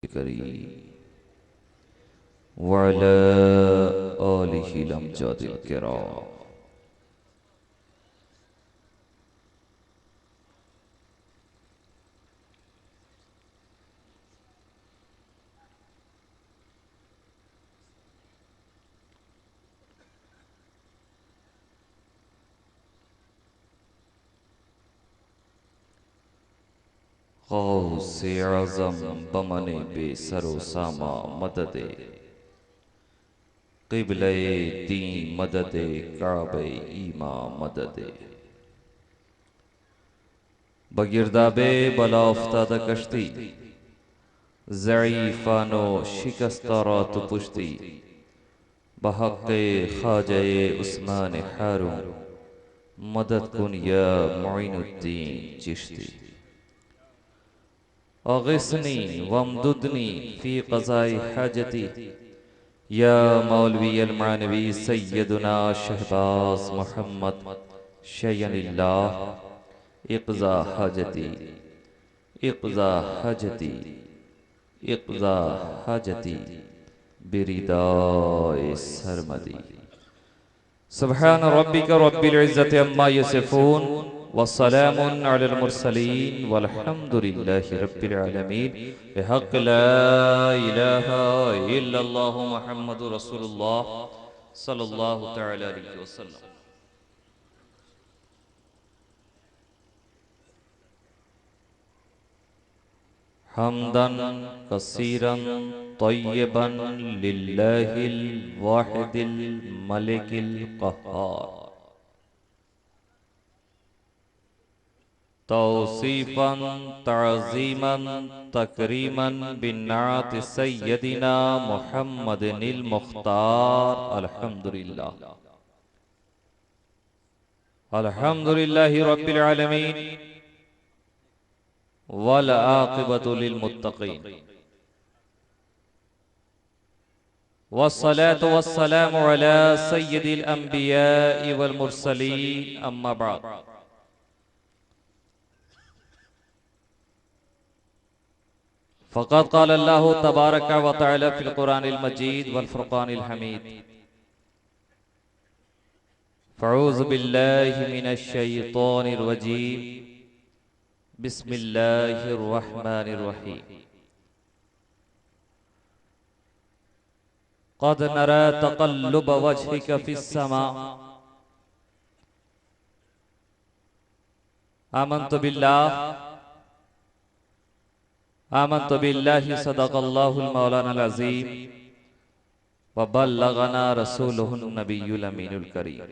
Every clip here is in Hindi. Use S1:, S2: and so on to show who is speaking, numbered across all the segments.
S1: करी वअला आलिहि लमजादिल किराम। गौसे आज़म बमने बेसरो सामा मददे क़िबले दी मददे काबे ईमा मददे बगिरदाबे बला उफ्तादा कश्ती ज़ईफ़ानो शिकस्तारा तो पुश्ती बहक़े ख़ाजे उस्मान हारून मदद कुन या मुइनुद्दीन चिश्ती अग़िस्नी वमदुदनी फ़ी क़ज़ाई हाजती या मौलवी अलमानवी सैयदना शहबाज मोहम्मद शयनिल्लाह इक़ज़ा हाजती इक़ज़ा हाजती इक़ज़ा हाजती बिरिदाए सरमदी। सुब्हान रब्बिका रब्बिल इज़्ज़ति अम्मा यसिफ़ून वस्सलामुन अलल मुरसलीन वल्हम्दुलिल्लाहि रब्बिल आलमीन। बिहक़्क़ि ला इलाहा इल्लल्लाहु मुहम्मदुर रसूलुल्लाह सल्लल्लाहु तआला अलैहि वसल्लम। हम्दन कसीरन तय्यबन लिल्लाहिल वाहिदिल मलिकिल क़ह्हार तौसीफ़न तअज़ीमन तकरीमन बिन्नात सय्यदिना मुहम्मदिनिल मुख्तार। अल्हम्दुलिल्लाह अल्हम्दुलिल्लाहि रब्बिल आलमीन वल आक़िबतु लिल मुत्तक़ीन वस्सलातु वस्सलामु अला सय्यिदिल अंबिया'i वल मुरसलीन अम्मा बअद। फ़क़द क़ाल अल्लाहु तबारक व तआला फ़िल क़ुरानिल मजीद वल फ़ुरक़ानिल हमीद। फ़अऊज़ु बिल्लाहि मिनश शैतानिर रजीम। बिस्मिल्लाहिर रहमानिर रहीम। क़द नरा तक़ल्लुब वजहिका फ़िस समा आमन्तु बिल्लाहि सदक़ल्लाहुल मौलानाल अज़ीम व बल्लगना रसूलुहुन नबियुल अमीनुल करीम।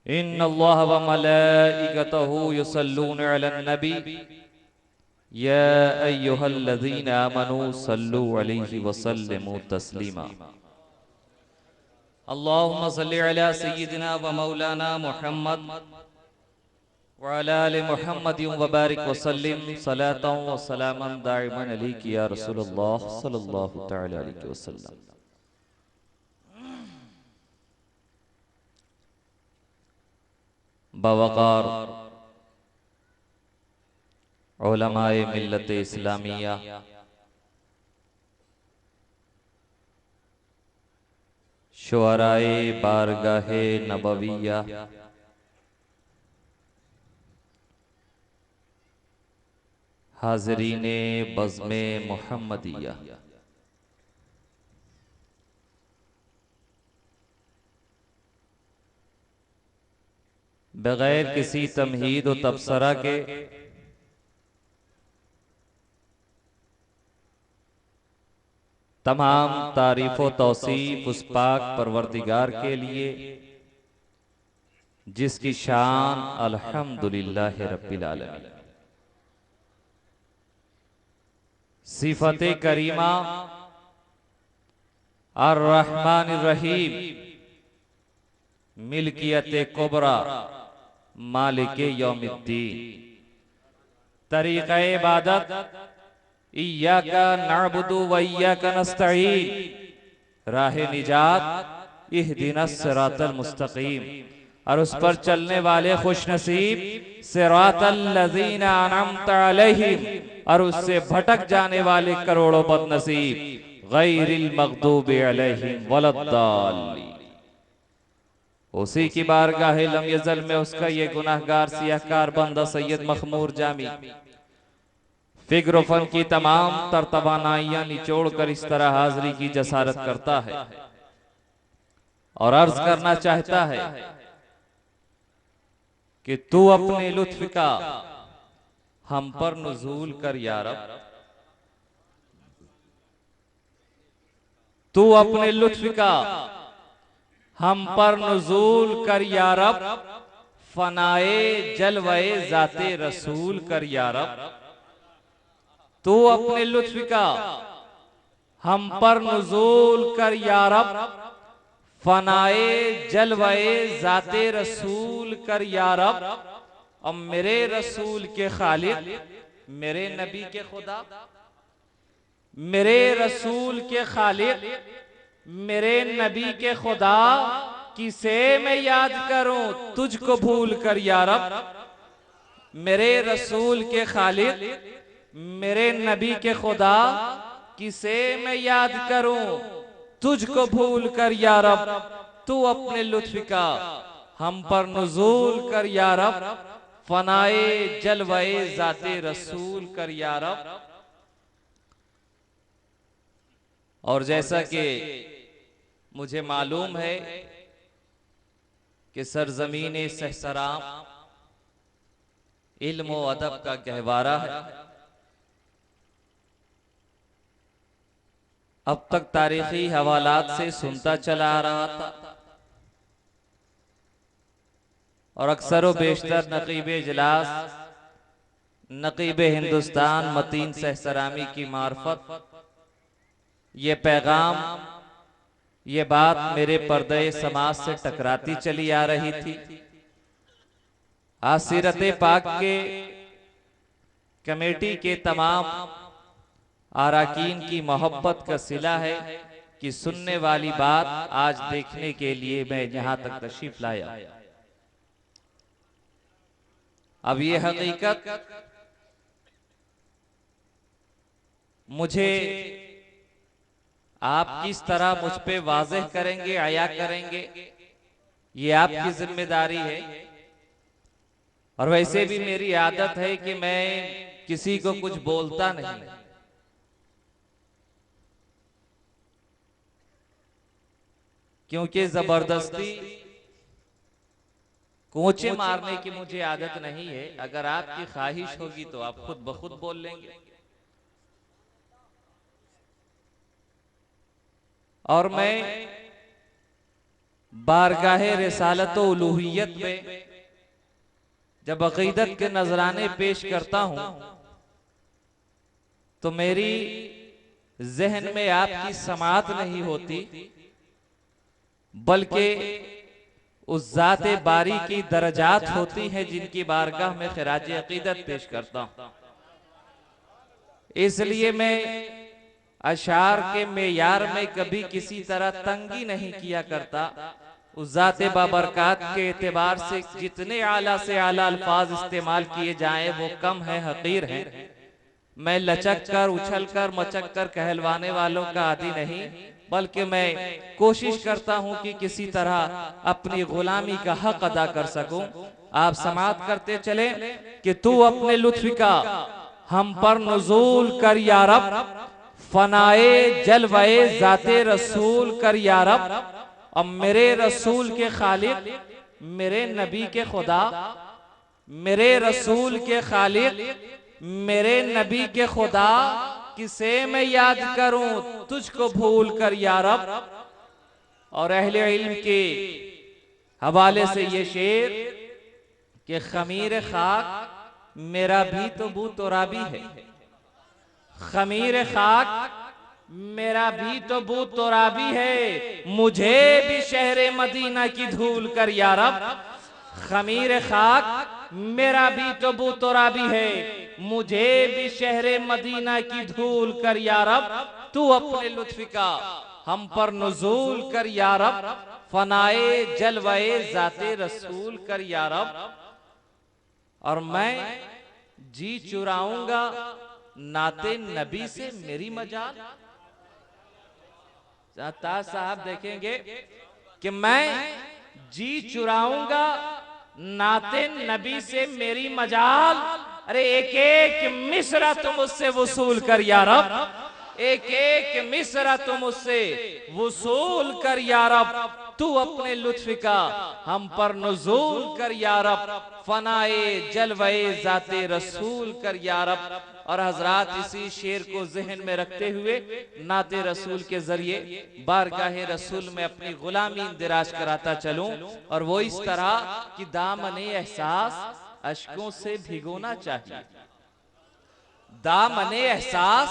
S1: इन्नल्लाह व मलाइकतहु युसल्लूना अलन नबी या अय्युहल्लज़ीना आमनू सल्लु अलैहि व सल्लिमू तस्लीमा। अल्लाहुम्मा सल्लि अला सय्यिदिना व मौलाना मुहम्मद व अला आलि मुहम्मद व बारिक व सल्लिम सलातन व सलामन दाइमन अलैका या रसूलल्लाह सल्लल्लाहु तआला अलैहि वसल्लम। बवकार उलमाए मिल्लत इस्लामिया शुअराए बारगाहे नबविया हाज़रीने बज़्मे मुहम्मदिया बगैर किसी तमहीद व तबसरा के तमाम तारीफ़ व तौसीफ़ उस पाक परवरदिगार के लिए जिसकी शान अल्हम्दुलिल्लाहि रब्बिल आलमीन। सिफ़ते करीमा अर्रहमानिर रहीम मिल्कियत कुबरा मालिक यौमिद्दीन। तरीक़ा इबादत इय्याका नअबुदु व इय्याका नस्तईन। राह निजात इहदिनस सिरातल मुस्तकीम और उस पर चलने वाले खुशनसीब। सिरातल लज़ीना अनअमत अलैहिम, और उससे भटक जाने वाले करोड़ों बदनसीब। गैरिल मग़दूबि अलैहिम वलद्दाल्लीन। उसी की बारगाह लम यज़ल में उसका ये गुनाहगार सियाहकार बंदा सैयद मखमूर जामी फिक्र फन की तमाम तरतवानाइयां निचोड़ कर इस तरह हाजिरी की जसारत करता है और अर्ज करना चाहता है कि तू अपने लुत्फ का हम पर नुज़ूल कर या रब, तू अपने लुत्फ का हम पर नुज़ूल कर या रब, फनाए जलवाए जाते रसूल कर या रब। तू अपने लुत्फ का हम पर नुज़ूल कर या रब, फनाए जलवाए जाते रसूल कर या रब। अब मेरे रसूल के खालिक, मेरे नबी के खुदा, मेरे रसूल के खालिक, मेरे नबी के खुदा, किसे मैं याद करूं तुझको भूल कर या रब। मेरे रसूल के खालिक, मेरे नबी के खुदा, किसे मैं याद करूं तुझको भूल कर या रब। तू अपने लुत्फ का हम पर नुज़ूल कर या रब, फनाए जलवाए जाते रसूल कर या रब। और जैसा कि मुझे मालूम है कि सरजमीन सहसराम इल्म व अदब का गहवारा है। अब तक तारीखी हवालात से सुनता चला आ रहा था और अक्सर व बेशतर नकीब इजलास, नकीब हिंदुस्तान मतीन सहसरामी की मार्फत ये पैगाम, ये बात मेरे पर्दे समाज से टकराती चली आ रही थी। आसिरत पाक के कमेटी के तमाम आराकीन की मोहब्बत का सिला है कि सुनने वाली बात आज देखने के लिए मैं यहां तक तशरीफ लाया। अब ये हकीकत मुझे आप किस तरह मुझ पे वाज़ेह करेंगे, आया करेंगे, ये आपकी जिम्मेदारी है। और वैसे भी मेरी आदत है कि मैं किसी को कुछ बोलता नहीं, क्योंकि जबरदस्ती कोचे मारने की मुझे आदत नहीं है। अगर आपकी ख्वाहिश होगी तो आप खुद ब खुद बोल लेंगे। और मैं बारगाहे रिसालत व उलूहियत में जब अकीदत के नजराने पेश करता हूं तो मेरी जहन में आपकी समात नहीं होती, बल्कि उस जाते बारी की दरजात होती हैं जिनकी बारगाह में खिराज अकीदत पेश करता हूं। इसलिए मैं अशार के मेयार में कभी किसी तरह तंगी नहीं किया करता। उस जाते बाबरकात के एतबार से जितने आला से आला अल्फाज इस्तेमाल किए जाएं वो कम है, हकीर हैं। मैं लचक कर, उछल कर, मचक कर कहलवाने वालों का आदी नहीं, बल्कि मैं कोशिश करता हूं कि किसी तरह अपनी गुलामी का हक अदा कर सकूं। आप समात करते चले कि तू अपने लुत्फ का हम पर नुज़ूल कर या रब, फनाए जलवाए जाते रसूल कर या रब। अब मेरे रसूल के खालिक, मेरे नबी के खुदा, मेरे रसूल के खालिक, मेरे नबी के खुदा, किसे मैं याद करूं तुझको भूल कर या रब। और अहले इल्म के हवाले से ये शेर कि खमीर खाक मेरा भी तो बू तुराबी है, खमीर खाक मेरा भी तो बू तुराबी है, मुझे भी शहरे मदीना की धूल कर या रब। खमीर खाक मेरा भी तो बू तुराबी है, मुझे भी शहरे मदीना की धूल कर या रब। तू अपने लुत्फ का हम पर नुज़ूल कर या रब, फनाए जलवाए जाते रसूल कर या रब, और मैं जी चुराऊंगा नाते नबी से मेरी मजाल। ताज साहब देखेंगे कि मैं जी चुराऊंगा नाते नबी से मेरी मजाल। अरे एक एक मिसरा तुम उससे वसूल कर या रब, एक एक मिसरा तुम उससे वसूल कर या रब, तू अपने लुत्फ का हम पर नुज़ूल कर या रब, फनाए जलवे जाते रसूल कर या रब। और हजरात इसी शेर को जहन में रखते हुए नाते रसूल के जरिए बारगाहे रसूल में अपनी गुलामी इंदिराज कराता चलूं, और वो इस तरह कि दामने एहसास अश्कों से भिगोना चाहिए, दामने एहसास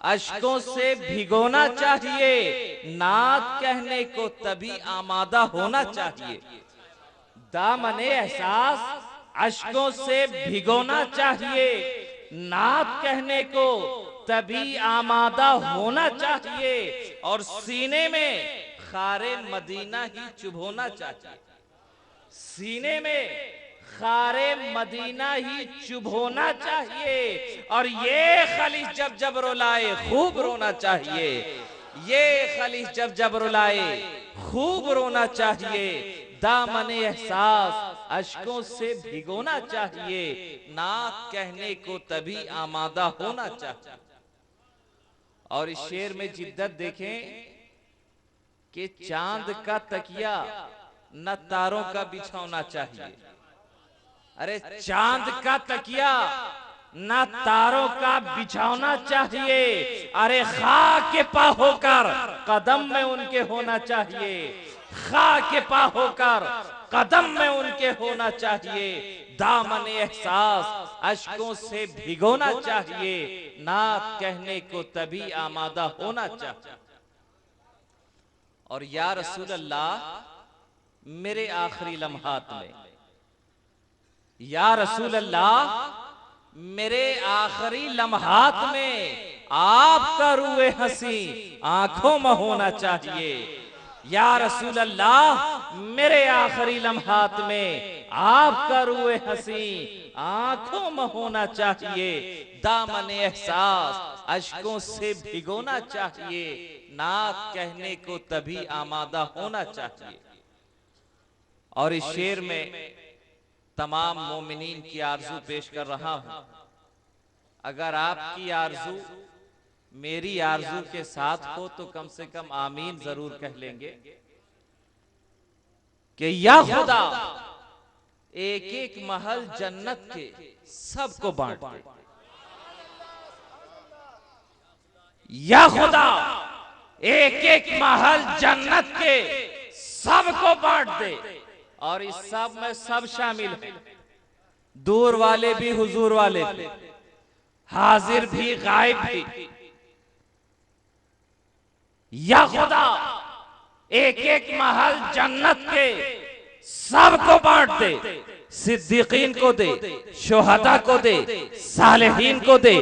S1: अश्कों से भिगोना चाहिए, नात कहने को तभी आमादा होना चाहिए। दामने एहसास अश्कों से भिगोना चाहिए, नात कहने को तभी आमादा होना चाहिए, और सीने में खारे मदीना ही चुभोना चाहिए, सीने में खारे मदीना ही चुभोना चाहिए। और ये खलीज जब जब रुलाए खूब रोना चाहिए, ये खलीज जब जब रुलाए खूब रोना चाहिए, दामने एहसास अश्कों से भिगोना चाहिए, नात कहने को तभी आमादा होना चाहिए। और इस शेर में जिद्दत देखें कि चांद का तकिया न तारों का बिछौना चाहिए। अरे चांद का तकिया ना तारों का बिछौना चाहिए, अरे खाक के पा होकर कदम में उनके होना चाहिए, खाक के पा होकर कदम में उनके होना चाहिए, दामन एहसास अश्कों से भिगोना चाहिए, नात कहने को तभी आमादा होना चाहिए। और या रसूल अल्लाह मेरे आखिरी लम्हात में, या रसूल अल्लाह मेरे आखिरी लम्हात में आपका रूए हंसी आंखों में होना चाहिए, या रसूल अल्लाह मेरे आखिरी लम्हात में आपका रूए हंसी आंखों में होना चाहिए, दामन एहसास अश्कों से भिगोना चाहिए, नात कहने को तभी आमादा होना चाहिए। और इस शेर में तमाम मोमिनीन की आरजू पेश कर रहा हूं, अगर आपकी आरजू मेरी आरजू के साथ हो तो कम से कम आमीन जरूर कह लेंगे कि या खुदा एक एक महल जन्नत के सबको बांट दे, या खुदा एक एक महल जन्नत के सबको बांट दे। और इस सब में सब शामिल है, दूर वाले भी हुजूर वाले भी, हाजिर भी गायब भी। या खुदा एक एक महल जन्नत के सबको बांट दे, सिद्दीकीन को दे, शुहदा को दे, सालेहीन को दे,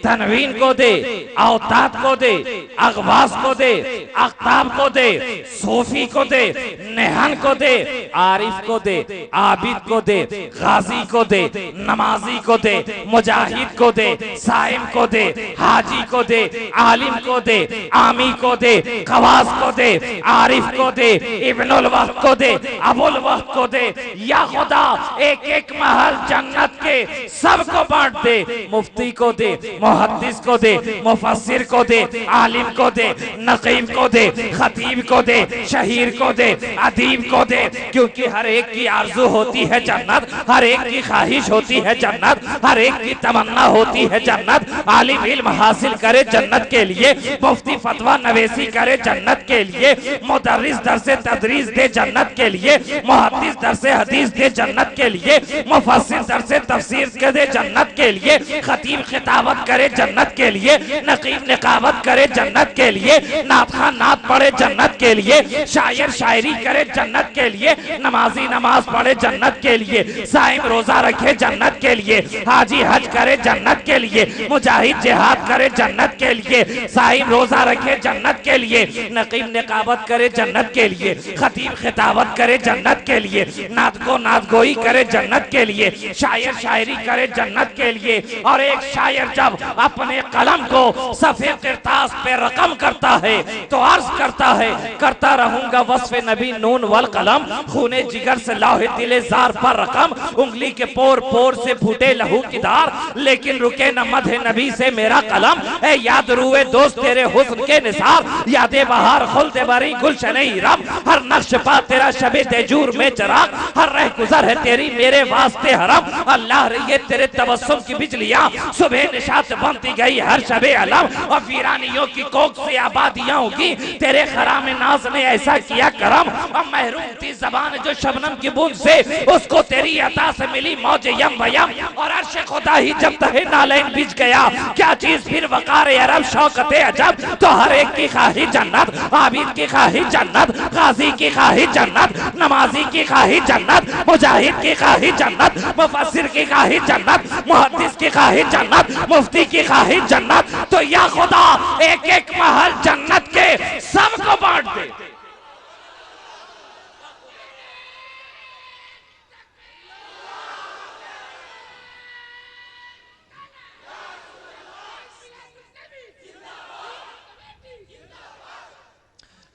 S1: तनवीन को दे, औताद को दे, अगवास को दे, अख्ताब को दे, सूफी को दे, नेहन को दे, आरिफ को दे, आबिद को दे, गाजी को दे, नमाजी को दे, मुजाहिद को दे, साइम को दे, हाजी को दे, आलिम को दे, आमी को दे, खवास को दे, आरिफ को दे, इब्नुल वक्त को दे, अबुल वक्त को दे। या खुदा एक एक महल जन्नत के सबको बांट दे, मुफ्ती को दे, मुहद्दिस को दे, मुफस्सिर को दे, आलिम को दे, नकीब को दे, खतीब को दे, शहीर को दे, अदीब को दे, क्योंकि हर एक की आरजू होती है जन्नत, हर एक की ख्वाहिश होती है जन्नत, हर एक की तमन्ना होती है जन्नत। आलिम इल्म हासिल करे जन्नत के लिए, मुफ्ती फतवा नवेसी करे जन्नत के लिए, मुदर्रिस दरसे तदरीस दे जन्नत के लिए, मुहद्दिस दरसे हदीस दे जन्नत के
S2: के लिए, मुफस्सिर दर्स तफसीर करे जन्नत के लिए, खतीब खिताबत करे जन्नत के लिए, नकीब निकाबत करे जन्नत के लिए, नात खान नात पढ़े जन्नत के लिए, शायर शायरी करे जन्नत के लिए, नमाजी नमाज पढ़े जन्नत के लिए, साइम रोजा रखे जन्नत के लिए, हाजी हज करे जन्नत के लिए, मुजाहिद जिहाद करे जन्नत के लिए, साइम रोजा रखे जन्नत के लिए, नकीब निकाबत करे जन्नत के लिए, खतीब खिताबत करे जन्नत के लिए, नात को नातगोई करे जन्नत के लिए, शायर शायरी करे जन्नत के लिए। और एक शायर जब अपने कलम को सफेद किरतास पे रकम करता है तो अर्ज करता है, करता रहूंगा वस्फ़े नबी नून वल कलम, खूने जिगर से लौहे दिले जार पर रकम, उंगली के पोर पोर से फूटे लहू की धार, लेकिन रुके न मधे नबी से मेरा कलम। ए याद रुए दोस्त तेरे हुस्न के निसार, यादे बहार खुलते बारी गुलशन रब, हर नक्श पा तेरा शबे तेजूर में चराग, हर रह गुजर है तेरी मेरे वास्ते हरम। अल्लाह रे ये तेरे तबस्सुम की बिजलियां सुबह निशात बनती गई हर शबे अलम, और वीरानियों की कोख से आबादियां होगी तेरे खराम नाज ने ऐसा किया करम। और महरूम थी जबान जो शबनम की बूंद से, उसको तेरी अता से मिली मौज यम वयम। और अर्श खुदा ही जब तहे नालैन बिछ गया, क्या चीज फिर वकार अरब शौकते अजब। तो हर एक की खाही जन्नत, आबिद की खाही जन्नत, गाजी की खाही जन्नत, नमाजी की खाही जन्नत, मुजाहिद की खाही जन्नत, मुफस्सिर की खाही जन्नत, मुहद्दिस की खाही जन्नत, मुफ्ती की खाही जन्नत। तो या खुदा एक एक महल जन्नत के सबको बांट दे।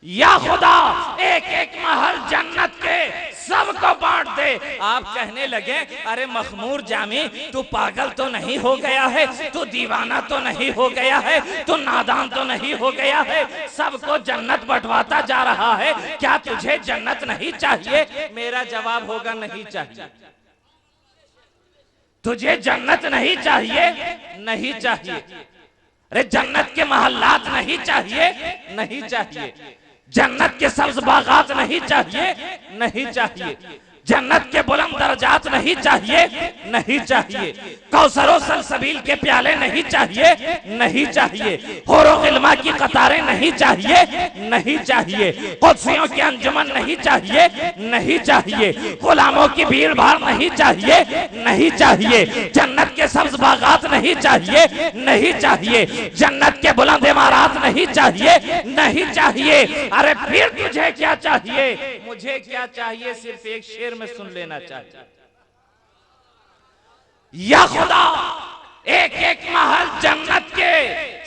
S2: या खुदा एक एक महल जन्नत के सबको बांट दे। आप कहने लगे अरे मखमूर जामी तू पागल तो नहीं हो गया है, तू दीवाना तो नहीं हो गया है, तू नादान तो नहीं हो गया है, सबको जन्नत बंटवाता जा रहा है, क्या तुझे जन्नत नहीं चाहिए? मेरा जवाब होगा नहीं चाहिए। तुझे जन्नत नहीं चाहिए? नहीं चाहिए। अरे जन्नत के महल्लात नहीं चाहिए? नहीं चाहिए। जन्नत के सब्ज बागात नहीं चाहिए? नहीं चाहिए। जन्नत के बुलंद दर्जात नहीं चाहिए? नहीं चाहिए। कौसरो सलसबील के प्याले नहीं चाहिए? नहीं चाहिए। होरो इल्मा की कतारें नहीं चाहिए? नहीं चाहिए। कुद्सियों की अंजुमन नहीं चाहिए? नहीं चाहिए। गुलामों की भीड़ भाड़ नहीं चाहिए? नहीं चाहिए। जन्नत के सब्ज बागात नहीं चाहिए? नहीं चाहिए। जन्नत के बुलंद इमारात नहीं चाहिए? नहीं चाहिए। अरे फिर तुझे क्या चाहिए? मुझे क्या चाहिए? सिर्फ एक शेर में सुन लेना चाहिए। या खुदा एक एक महल जन्नत के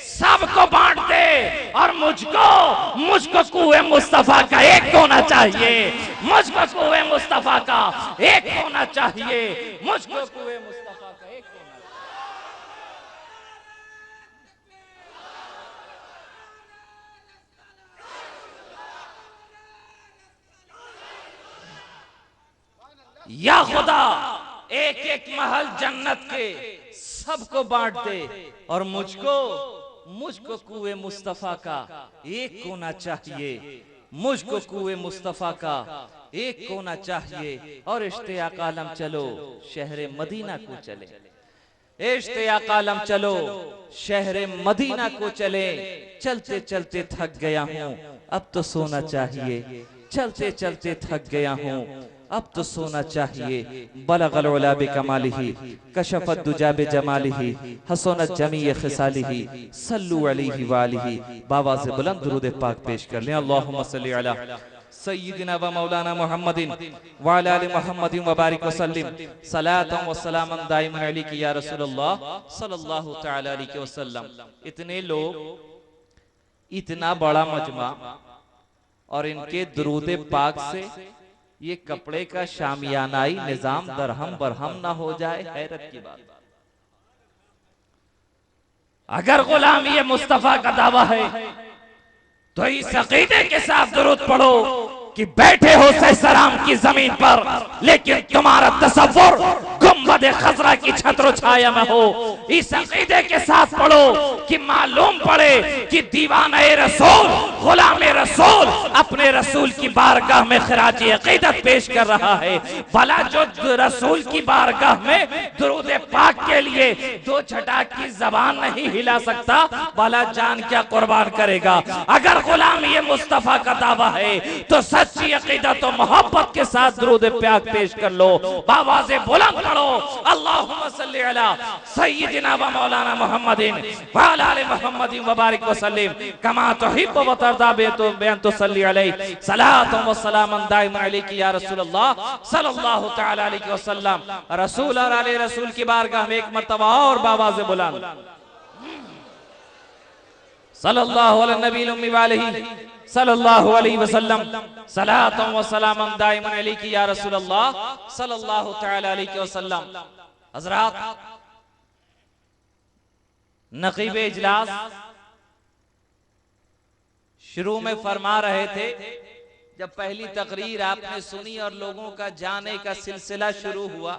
S2: सबको बांट दे, और मुझको कुए मुस्तफा का एक होना चाहिए। मुझको कुए मुस्तफा का एक होना चाहिए। मुझको कुए मुस्तफा का एक होना चाहिए। या खुदा एक एक महल जन्नत के सबको बांट दे, और मुझको कुए मुस्तफा का एक होना चाहिए। मुझको कुए मुस्तफा का एक होना चाहिए। और इश्तियाक आलम चलो शहर मदीना को चले, इश्तियाक आलम चलो शहर मदीना को चले। चलते चलते थक गया हूँ, अब तो सोना चाहिए। चलते चलते थक गया हूँ, अब तो सोना चाहिए। बलगल उला बिकमालिही, कशफत दुजा बिजमालिही, हसनत जमी खिसालिही, सल्लु अलैहि वालिही। बाबा से बुलंद दुरूद पाक पेश कर लें। अल्लाहुम्मा सल्ली अला सय्यिदिना व मौलाना मुहम्मदिन व अला आलि मुहम्मदिन व बारिक वसल्लिम सलातन व सलामन दाइमन अलैका या रसूलल्लाह सल्लल्लाहु तआला अलैहि वसल्लम। इतने लोग, इतना बड़ा मजमा, और इनके दुरूद पाक से ये कपड़े का शामियानाई निजाम दरहम बरहम ना हो जाए, हैरत की बात। अगर गुलाम ये मुस्तफा का दावा है तो इस अकीदे के साथ दुरूद पढ़ो कि बैठे हो सलाम की जमीन पर, लेकिन तुम्हारा तसव्वुर गुंबद खजरा की छत्र छाया में हो। इस अकीदे के साथ पढ़ो कि मालूम पड़े कि दीवाना रसूल गुलाम रसूल अपने रसूल की बारगाह में खराजी अकीदत पेश कर रहा है। भला जो रसूल की बारगाह में दुरूद पाक के लिए दो छटाक की जबान नहीं हिला सकता, भला जान क्या कुर्बान करेगा। अगर गुलाम ये मुस्तफा का दावा है तो सच्ची अकीदत और मोहब्बत के साथ दुरूद पाक पेश कर लो, आवाज़ें बुलंद करो, अल्लाहुम्मा सल्ली अला सय्यिदिना व मौलाना मुहम्मदिन व अला आलि मुहम्मदिन व बारिक व सल्लिम कमा तुहिब्बु व तर्दा बेन तुसल्ली अलैहि सलातु व सलामन दाइमन अलैका या रसूलल्लाह सल्लल्लाहु तआला अलैहि वसल्लम। रसूल और आले रसूल की बारगाह में एक मर्तबा और आवाज़ें बुलंद, सल्लल्लाहु अला नबी उम्मी व अलैहि सल्लल्लाहु अलैहि वसल्लम सलातु व सलामन दाइमन अलैका या रसूलल्लाह सल्लल्लाहु तआला अलैहि वसल्लम। हज़रात, नक़ीब इजलास शुरू में फरमा रहे थे, जब पहली तकरीर आपने सुनी और लोगों का जाने का सिलसिला शुरू हुआ,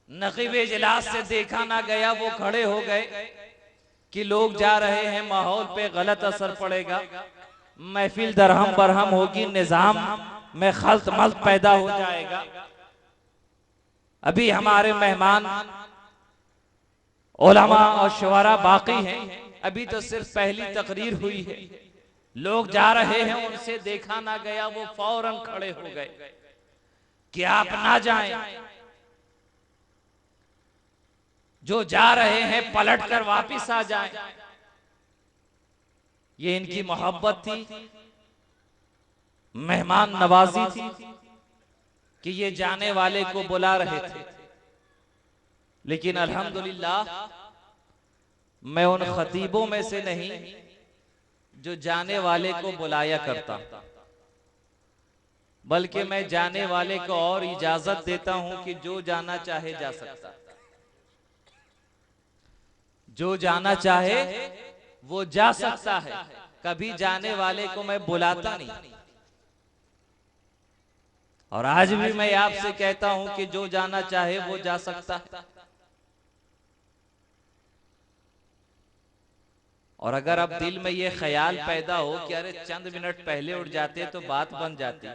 S2: नक़ीब इजलास से देखा ना गया, वो खड़े हो गए कि लोग जा रहे हैं, माहौल पे गलत असर पड़ेगा, महफिल दरहम बरहम होगी, निजाम में खल्त मल्त पैदा हो जाएगा। अभी हमारे मेहमान उलमा और शुअरा बाकी हैं, अभी तो सिर्फ पहली तकरीर हुई है, लोग जा रहे हैं, उनसे देखा ना गया, वो फौरन खड़े हो गए कि आप ना जाएं, जो जा रहे हैं पलट कर वापिस आ जाएं। ये इनकी मोहब्बत थी, मेहमान नवाजी थी कि ये जाने वाले को बुला रहे थे। लेकिन अल्हम्दुलिल्लाह मैं उन खतीबों में से नहीं जो जाने वाले को बुलाया करता, बल्कि मैं जाने वाले को और इजाजत देता हूं कि जो जाना चाहे जा सकता, जो जाना चाहे वो जा सकता है। कभी जाने वाले को मैं बुलाता नहीं, और आज भी मैं आपसे कहता हूं कि जो जाना चाहे वो जा सकता है। और अगर अब दिल में ये ख्याल पैदा हो कि अरे चंद मिनट पहले उठ जाते तो बात बन जाती,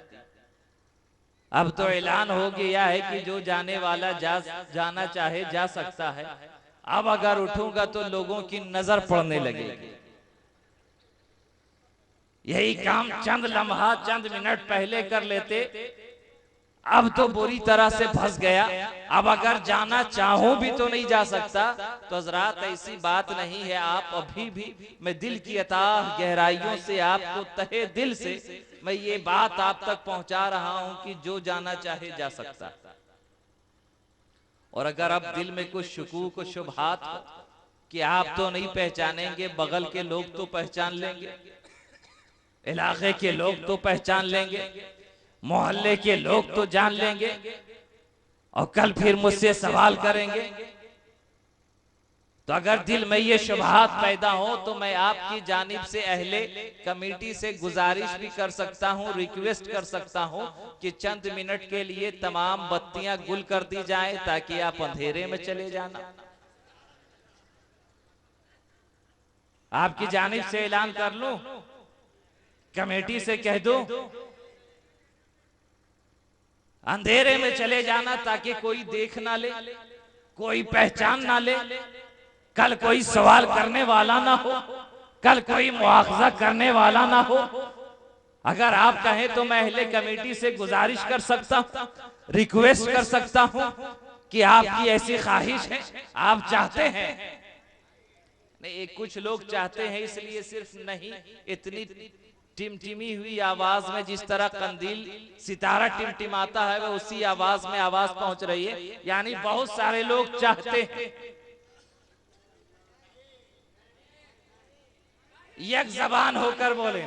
S2: अब तो ऐलान हो गया है कि जो जाने वाला जाना चाहे जा सकता है, अब अगर उठूंगा तो लोगों की नजर पड़ने लगेगी। यही काम चंद लम्हा चंद मिनट पहले कर लेते, अब तो बुरी तरह से फंस गया। अब अगर जाना चाहूं भी तो नहीं जा सकता। तो हज़रात, ऐसी बात नहीं है, आप अभी भी, मैं दिल की अताह गहराइयों से आपको तहे दिल से मैं ये बात आप तक पहुंचा रहा हूं कि जो जाना चाहे जा सकता। और अगर अब दिल में कुछ शकूक और शुबहात हो कि आप तो नहीं पहचानेंगे, बगल के लोग तो पहचान लेंगे, इलाके के लोग तो पहचान लेंगे, मोहल्ले के लोग तो जान लेंगे, और कल फिर मुझसे सवाल करेंगे, तो अगर दिल में ये शुबहात पैदा हो तो मैं आपकी जानिब से अहले कमेटी से गुजारिश भी कर सकता हूं, रिक्वेस्ट कर सकता हूं कि चंद मिनट के लिए तमाम बत्तियां गुल कर दी जाएं ताकि आप अंधेरे में चले जाना। आपकी जानिब से ऐलान कर लूं, कमेटी से कह दो अंधेरे में चले जाना ताकि कोई देख ना ले, कोई पहचान ना ले, कल कोई सवाल करने वाला ना हो, कल कोई मुआखजा करने वाला ना हो। अगर आप कहें तो मैं अहले कमेटी से गुजारिश कर सकता हूं, रिक्वेस्ट कर सकता हूं कि आपकी ऐसी ख्वाहिश है, आप चाहते हैं। नहीं, कुछ लोग चाहते हैं, इसलिए सिर्फ नहीं, इतनी टिमटिमी हुई आवाज में, जिस तरह कंदील सितारा टिमटिमाता है, वह उसी आवाज में आवाज पहुंच रही है। यानी बहुत सारे लोग चाहते हैं, एक जबान होकर बोले।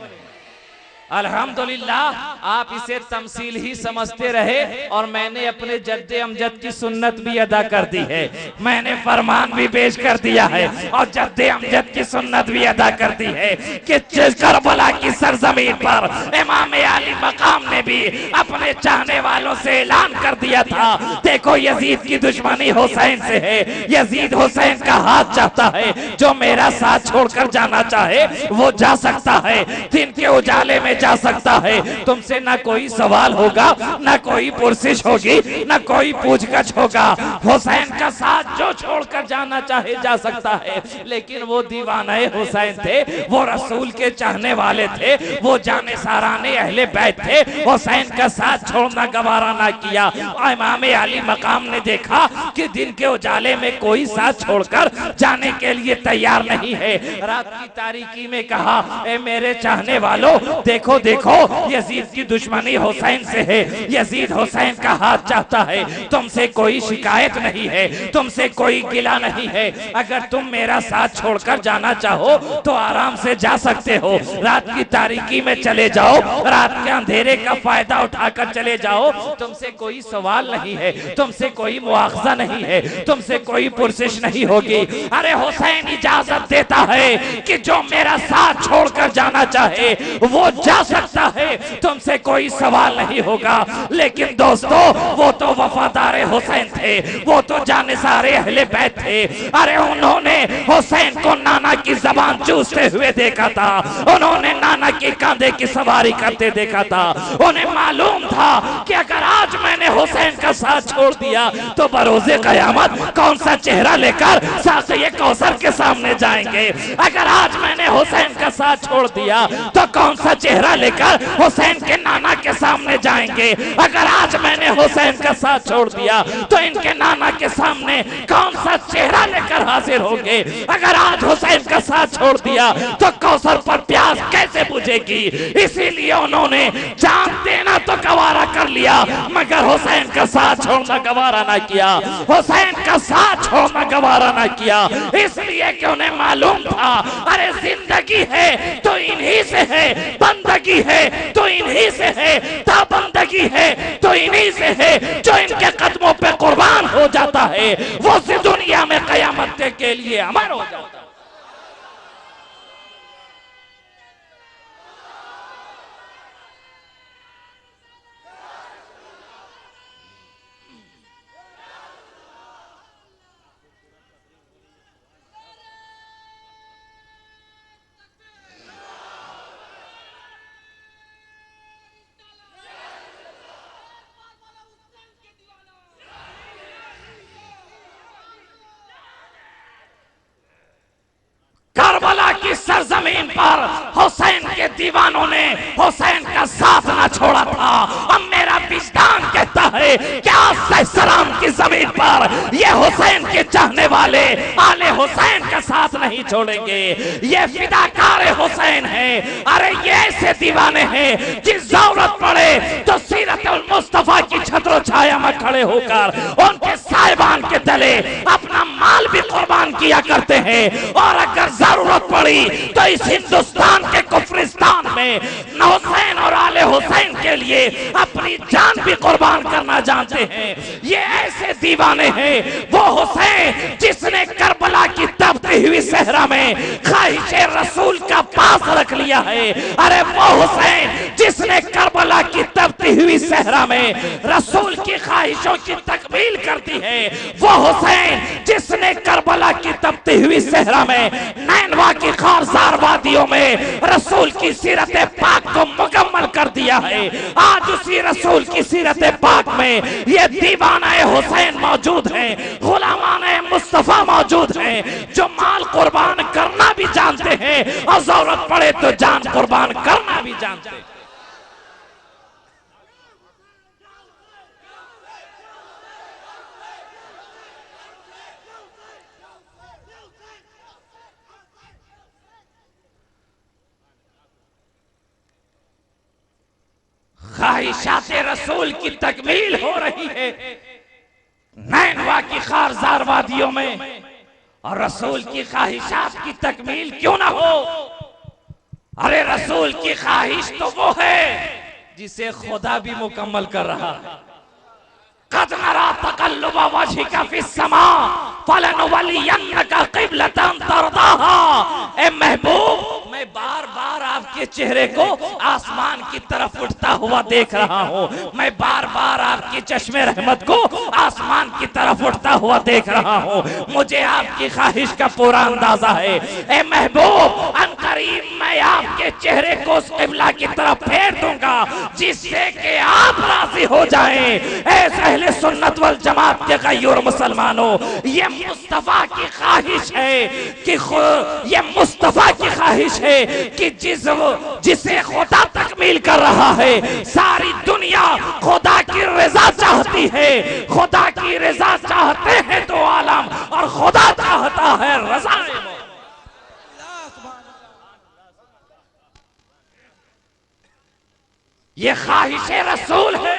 S2: अल्हम्दुलिल्लाह आप इसे तमसील ही समझते रहे और मैंने अपने जद्दे अमजद की सुन्नत भी अदा कर दी है, मैंने फरमान भी पेश कर दिया है और जद्दे अमजद की सुन्नत भी अदा कर दी है कि करबला की सरजमीन पर इमाम आली मकाम ने भी अपने चाहने वालों से ऐलान कर दिया था, देखो यजीद की दुश्मनी हुसैन से है, यजीद हुसैन का हाथ चाहता है, जो मेरा साथ छोड़कर जाना चाहे वो जा सकता है, दिन के उजाले में जा सकता है, तुमसे ना कोई सवाल होगा, ना कोई पुरसिश होगी, ना कोई पूछगछ होगा, हुसैन का साथ जो छोड़कर जाना चाहे जा सकता है। लेकिन वो दीवाने हुसैन थे, वो रसूल के चाहने वाले थे, वो जाने साराने अहले बैत थे, हुसैन का साथ छोड़ना गवारा ना किया। इमाम अली मकाम ने देखा कि दिन के उजाले में कोई साथ छोड़कर जाने के लिए तैयार नहीं है, रात की तारीकी में कहा, ए मेरे चाहने वालों, देखो देखो यजीद की दुश्मनी हुसैन से है, यजीद हुसैन का हाथ चाहता है, तुमसे कोई शिकायत नहीं है, तुमसे कोई गिला नहीं है, अगर तुम मेरा साथ छोड़कर जाना चाहो तो आराम से जा सकते हो, रात की तारीकी में चले जाओ, रात के अंधेरे का फायदा उठाकर चले जाओ, तुमसे कोई सवाल नहीं है, तुमसे कोई मुआवजा नहीं है, तुमसे कोई पुरसिश नहीं होगी। अरे हुसैन इजाजत देता है कि जो मेरा साथ छोड़कर जाना चाहे वो जा सकता है, तुमसे कोई सवाल नहीं होगा। लेकिन दोस्तों वो तो वफादार हुसैन थे, वो तो जानिसारे अहले बैत थे। अरे उन्होंने हुसैन को नाना की जबान चूसते हुए देखा था, उन्होंने नाना के कंधे की सवारी करते देखा था, उन्हें मालूम था कि अगर आज मैंने हुसैन का साथ छोड़ दिया तो बरोज़े क़यामत कौन सा चेहरा लेकर साक़िए कौसर के सामने जाएंगे, अगर आज मैंने हुसैन का साथ छोड़ दिया तो कौन सा चेहरा लेकर हुसैन के नाना के सामने जाएंगे, अगर आज मैंने हुसैन का साथ छोड़ दिया तो इनके नाना के सामने कौन सा चेहरा लेकर हाजिर होंगे, अगर आज हुसैन का साथ छोड़ दिया तो कौसर पर प्यास कैसे बुझेगी। इसीलिए उन्होंने जान देना तो गवारा कर लिया मगर हुसैन का साथ छोड़ना गवारा ना किया, हुसैन का साथ छोड़ना गवारा ना किया, इसलिए कि उन्हें मालूम था अरे जिंदगी है तो इन्हीं से है, बंदगी है तो इन्हीं से है, ताबंदगी है तो इन्हीं से है, जो इनके कदमों पे कुर्बान हो जाता है वो इस दुनिया में कयामत के लिए अमर हो जाता है। करबला की सरजमीन पर हुसैन के दीवानों ने हुसैन का साथ ना छोड़ा था। अब मेरा विजदान कहता है कि आज सलाम की जमीन पर ये हुसैन के चाहने वाले आले हुसैन का साथ नहीं छोड़ेंगे, ये फिदाकार हुसैन है। अरे ये ऐसे दीवाने हैं कि जरूरत पड़े तो सीरतुल मुस्तफा की छत्रो छाया में खड़े होकर उनके साहिबान के तले अपना माल भी कुर्बान किया करते हैं, और अगर जरूरत पड़ी तो इस हिंदुस्तान के कुफरिस्तान में हुसैन और आले हुसैन के लिए अपनी जान भी कुर्बान करना जानते हैं। ये ऐसे दीवाने हैं, वो हुसैन जिसने करबला की तपती हुई सहरा में ख्वाहिशे रसूल का पास रख लिया है। अरे वो हुसैन जिसने करबला की तपती हुई सहरा में रसूल की ख्वाहिशों की तकमील कर दी है, वो हुसैन जिसने करबला की तपती हुई सहरा में नैनवा की खारजार वादियों में रसूल की सीरत पाक को मुकम्मल कर दिया है। आज उसी रसूल की सीरत पाक में ये दीवाना हुसैन मौजूद हैं, गुलामाने मुस्तफा मौजूद हैं, जो माल कुर्बान करना भी जानते हैं और जरूरत पड़े तो जान कुर्बान करना भी जानते हैं। ख्वाहिशात रसूल की तकमील हो रही है नैनवा की खारजार वादियों में, और रसूल की ख्वाहिशात की तकमील क्यों ना हो। अरे रसूल की ख्वाहिश तो वो है जिसे खुदा भी मुकम्मल कर रहा है। कद नरा तकल्लुब वजहिका फिस्समा फलनुवल्लियन्नका क़िबलतन तरदाहा। ए महबूब, मैं बार बार आपके चेहरे को आसमान की तरफ उठता हुआ देख रहा हूँ। मैं बार बार आपके चश्मे रहमत को आसमान की तरफ उठता हुआ देख रहा हूँ। मुझे आपकी ख्वाहिश का पूरा अंदाजा है। ए महबूब, अनकरीब मैं आपके चेहरे को उस क़िबला की तरफ फेर दूंगा जिससे कि आप राजी हो जाएं। ऐसे अहले सुन्नत वल जमात के गैर मुसलमानों, ये मुस्तफा की ख्वाहिश है कि ये मुस्तफा की ख्वाहिश है कि जिसे खुदा तकमील कर रहा है। सारी दुनिया खुदा की रजा चाहती है। खुदा की रजा चाहते हैं तो आलम, और खुदा चाहता है रजा। ये ख्वाहिश रसूल है।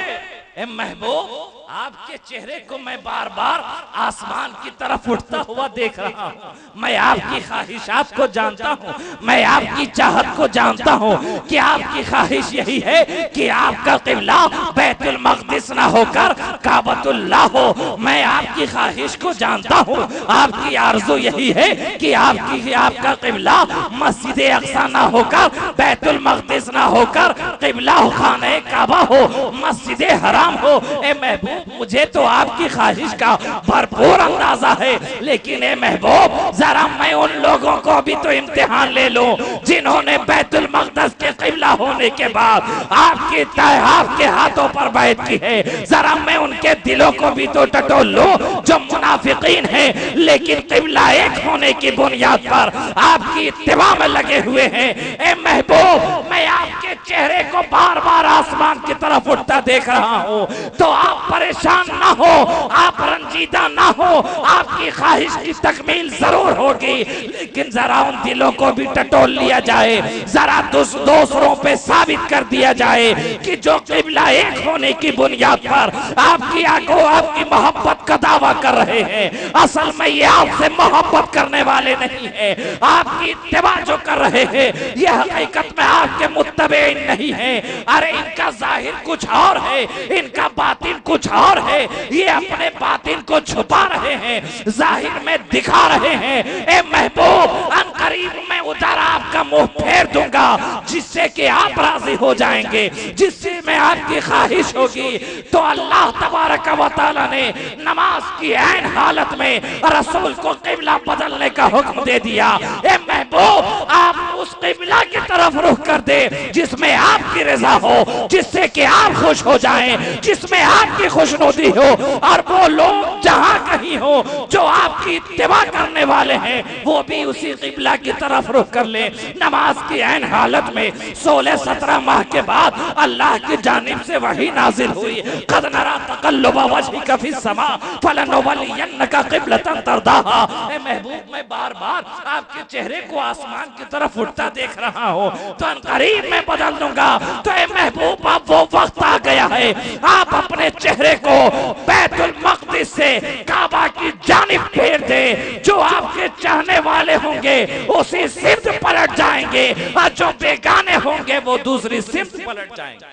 S2: ए महबूब, आपके चेहरे को मैं बार बार आसमान की तरफ उठता हुआ देख रहा हूँ। मैं आपकी ख्वाहिशात को जानता हूँ, मैं आपकी चाहत को जानता हूँ कि आपकी ख्वाहिश यही है कि आपका क़िबला बैतुल मक़दिस ना होकर काबतुल्लाह हो। मैं आपकी ख्वाहिश को जानता हूँ। आपकी आरज़ू यही है कि आपका क़िबला मस्जिद अक़सा ना होकर बैतुल मक़दिस ना होकर क़िबला खाने काबा हो, मस्जिद हराम हो। ए महबूब, मुझे तो आपकी ख्वाहिश का भरपूर अंदाजा है, लेकिन ए महबूब, जरा मैं उन लोगों को भी तो इम्तिहान ले लूं जिन्होंने बैतुल मक़दस के क़िबला होने के बाद आपके हाथों पर बैत की है। जरा मैं उनके दिलों को भी तो टटोल लूं जो मुनाफिकीन हैं, लेकिन क़िबला एक होने की बुनियाद पर आपकी इत्तिबा में लगे हुए हैं। ए महबूब, मैं आपके चेहरे को बार बार आसमान की तरफ उठता देख रहा हूँ, तो आप परेशान ना हो, आप रंजीदा ना हो। आपकी ख्वाहिश की तकमील जरूर होगी, लेकिन जरा उन दिलों को भी टटोल लिया जाए। जरा दूसरों पे साबित कर दिया जाए कि जो क़िबला एक होने की बुनियाद पर आपकी मोहब्बत का दावा कर रहे हैं, असल में ये आपसे मोहब्बत करने वाले नहीं है। आपकी इत्तिबा जो कर रहे हैं, ये हकीकत में आपके मुत्तबईन नहीं है। अरे इनका जाहिर कुछ और है, इनका बातिन कुछ और है। ये अपने बातिन को छुपा रहे हैं, जाहिर में दिखा रहे हैं। ए महबूब, अनकरीब मैं उधर आपका मुंह फेर दूंगा जिससे कि आप राजी हो जाएंगे, जिससे में आपकी ख्वाहिश होगी। तो अल्लाह तबारक व तआला ने नमाज की ऐन हालत में रसूल को क़िबला बदलने का हुक्म दे दिया। ए महबूब, आप उस क़िबला की तरफ रुख कर दे जिसमें आपकी रजा हो, जिससे कि आप खुश हो जाएं, जिसमें आपकी खुशनुदी हो। और वो लोग जहां कहीं हो जो आपकी इत्तिबा करने वाले हैं, वो भी उसी क़िबला की तरफ रुख कर ले। नमाज की ऐन हालत में 16-17 माह के बाद अल्लाह की जानिब से वही नाजिल हुई। कद नरा तकल्लुब वजहिका फिस्समा फलनुवल्लियन्नका क़िबलतन तरदाहा। ए महबूब, मैं बार बार आपके चेहरे को आसमान की तरफ उठता देख रहा हूँ, तो अनकरीब मैं बदल दूंगा। तो ए महबूब, अब वो वक्त आ गया है, आप अपने चेहरे को बैतुल मक़दिस से काबा की जानिब फेर दे। जो आपके चाहने वाले होंगे उसी सिमत पलट जाएंगे, और जो बेगाने होंगे वो दूसरी सिमत पलट जाएंगे।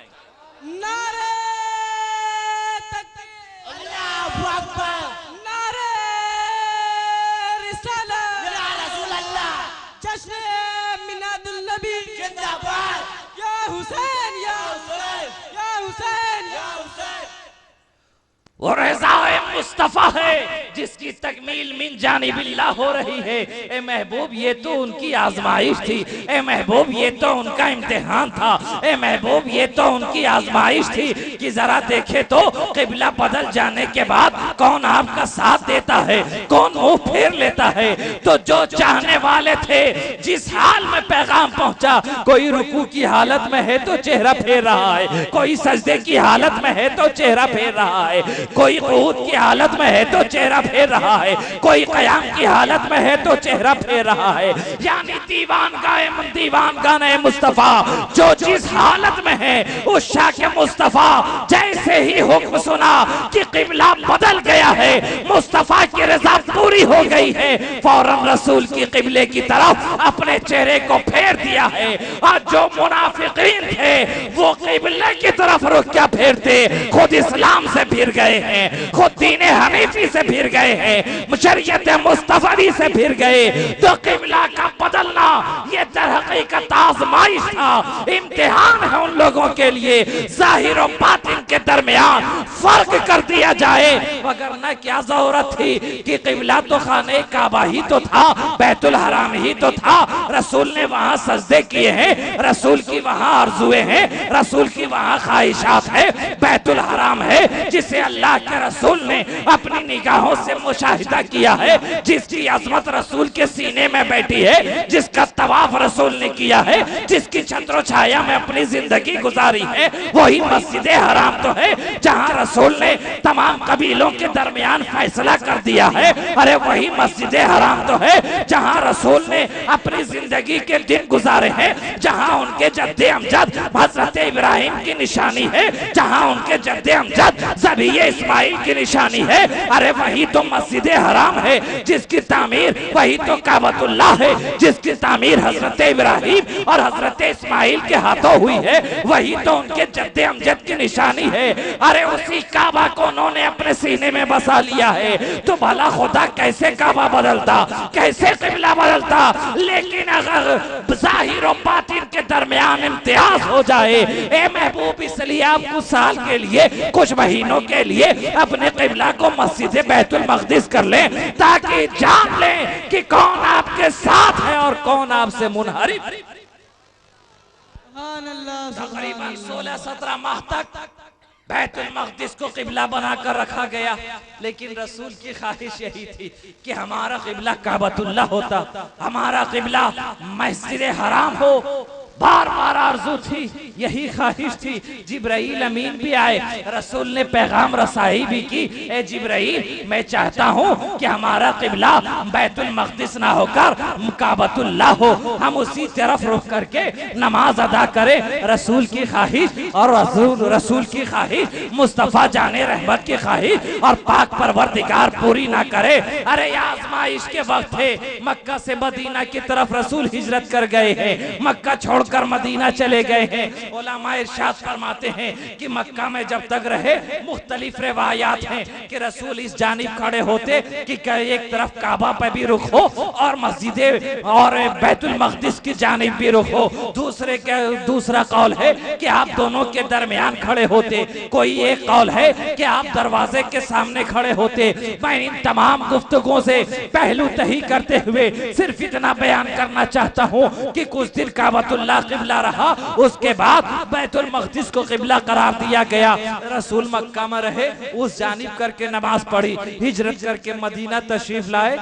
S3: नारे तकबीर, अल्लाहू अकबर, नारे रिसालत, या रसूल अल्लाह, जश्न मिलादुन नबी जिंदाबाद, या हुसैन, या हुसैन, या हुसैन, या हुसैन।
S2: वो रज़ाए मुस्तफ़ा है जिसकी तकमील मिन जानिबिल्लाह हो रही है। ए महबूब, ये तो उनकी आजमाइश थी। ए महबूब, ये तो उनका इम्तिहान था। ए महबूब, ये तो उनकी आजमाइश थी कि जरा देखे तो क़िबला बदल जाने के बाद कौन आपका साथ देता है, कौन मुंह फेर लेता है। तो जो चाहने वाले थे, जिस हाल में पैगाम पहुंचा, कोई रुकू की हालत में है तो चेहरा फेर रहा है, कोई सजदे की हालत में है तो चेहरा फेर रहा है, कोई क़ुऊद की हालत में है तो चेहरा फेर रहा है, कोई क़याम की हालत में है तो चेहरा फेर रहा है। यानी दीवानगाह मुस्तफा जो जिस हालत में है, उस शाह के मुस्तफा जैसे ही हुक्म सुना कि किबला बदल गया है, मुस्तफा की रजा पूरी हो गई है, फौरन रसूल की किबले की तरफ अपने चेहरे को फेर दिया है। और जो मुनाफिकीन थे वो किबले की तरफ रुख क्या फेरते, खुद इस्लाम से फिर गए हैं, खुद दीन हनीफी से फिर गए हैं, शरीयत मुस्तफवी से फिर गए। तो किबला का बदलना ये दरहकीकत आजमाइश था, इम्तिहान है उन लोगों के लिए, जाहिर और बातिन के दरमियान फर्क कर दिया जाए। अगर न क्या जरूरत थी कि किबला तो खाने काबा ही तो था, बैतुल हराम ही तो था, रसूल ने वहां सजदे किए हैं, रसूल की वहां आरजुए हैं, रसूल की वहां ख्वाहिशात है। बैतुल हराम है जिसे अल्लाह के रसूल ने अपनी निगाहों से मुशाहिदा किया है, जिसकी अजमत रसूल के सीने में बैठी है, जिसका तवाफ रसूल ने किया है, जिसकी छत्र छाया में अपनी जिंदगी गुजारी है, वही मस्जिद हराम तो है जहां रसूल ने तमाम कबीलों के दरमियान फैसला कर दिया है। अरे वही मस्जिद हराम तो है जहां रसूल ने अपनी जिंदगी के दिन गुजारे हैं, जहां उनके जद्दे अमजद हजरत इब्राहिम की निशानी है, जहां उनके जद्दे अमजद ज़बीह इस्माइल की निशानी है। अरे वही तो मस्जिद हराम है जिसकी तामीर, वही तो काबतुल्लाह है जिसकी तामीर हजरत इब्राहिम और हजरत इस्माइल के हाथों हुई है, वही तो उनके जद्दे अमजद की निशानी है। अरे उसी काबा को उन्होंने अपने सीने में बसा लिया है, तो भला खुदा कैसे काबा बदलता, कैसे किबला बदलता। लेकिन अगर जाहिर और बातिन के दरमियान इम्तियाज हो जाए, ए महबूब इसलिए आप कुछ साल के लिए, कुछ महीनों के लिए अपने किबला को मस्जिद बैतुल मक़दिस कर लें, ताकि जान लें कि कौन आपके साथ है और कौन आपसे मुनहरिफ। तकरीबन 16-17 माह तक बैतुल मक़दिस को किबला बनाकर रखा गया, लेकिन रसूल की ख्वाहिश यही थी कि हमारा किबला काबतुल्लाह होता, हमारा किबला मस्जिद हराम हो। बार बार आरज़ू थी, यही ख्वाहिश थी। जिब्राइल अमीन भी आए, रसूल ने पैगाम रसाई भी की, ए जिब्राइल मैं चाहता हूँ कि हमारा किबला बैतुल मक़दिस ना होकर काबतुल्लाह हो, हम उसी तरफ रुख करके नमाज अदा करें। रसूल की ख्वाहिश और रसूल की ख्वाहिश, मुस्तफ़ा जाने रहमत की ख्वाहिश और पाक परवरदिगार पूरी ना करे। अरे आज़माइश के वक्त थे, मक्का से मदीना की तरफ रसूल हिजरत कर गए हैं, मक्का छोड़ कर मदीना चले गए हैं। उलमा इरशाद फरमाते हैं कि मक्का में जब तक रहे मुख्तलिफ रिवायात हैं कि रसूल इस जानिब खड़े होते कि एक तरफ काबा पे भी रुख हो और मस्जिद और बैतुल मक़दिस की जानिब भी रुख हो। दूसरा कौल है कि आप दोनों के दरमियान खड़े होते। कोई एक कौल है कि आप दरवाजे के सामने खड़े होते। मैं इन तमाम गुफ्तगुओं से पहलू तही करते हुए सिर्फ इतना बयान करना चाहता हूँ कि कुछ दिन काबतुल्लाह किबला रहा, उसके बाद बैतुल मक़दिस को किबला करार दिया गया। रसूल मक्का में रहे, उस जानिब करके नमाज पढ़ी, हिजरत करके मदीना तशरीफ लाए,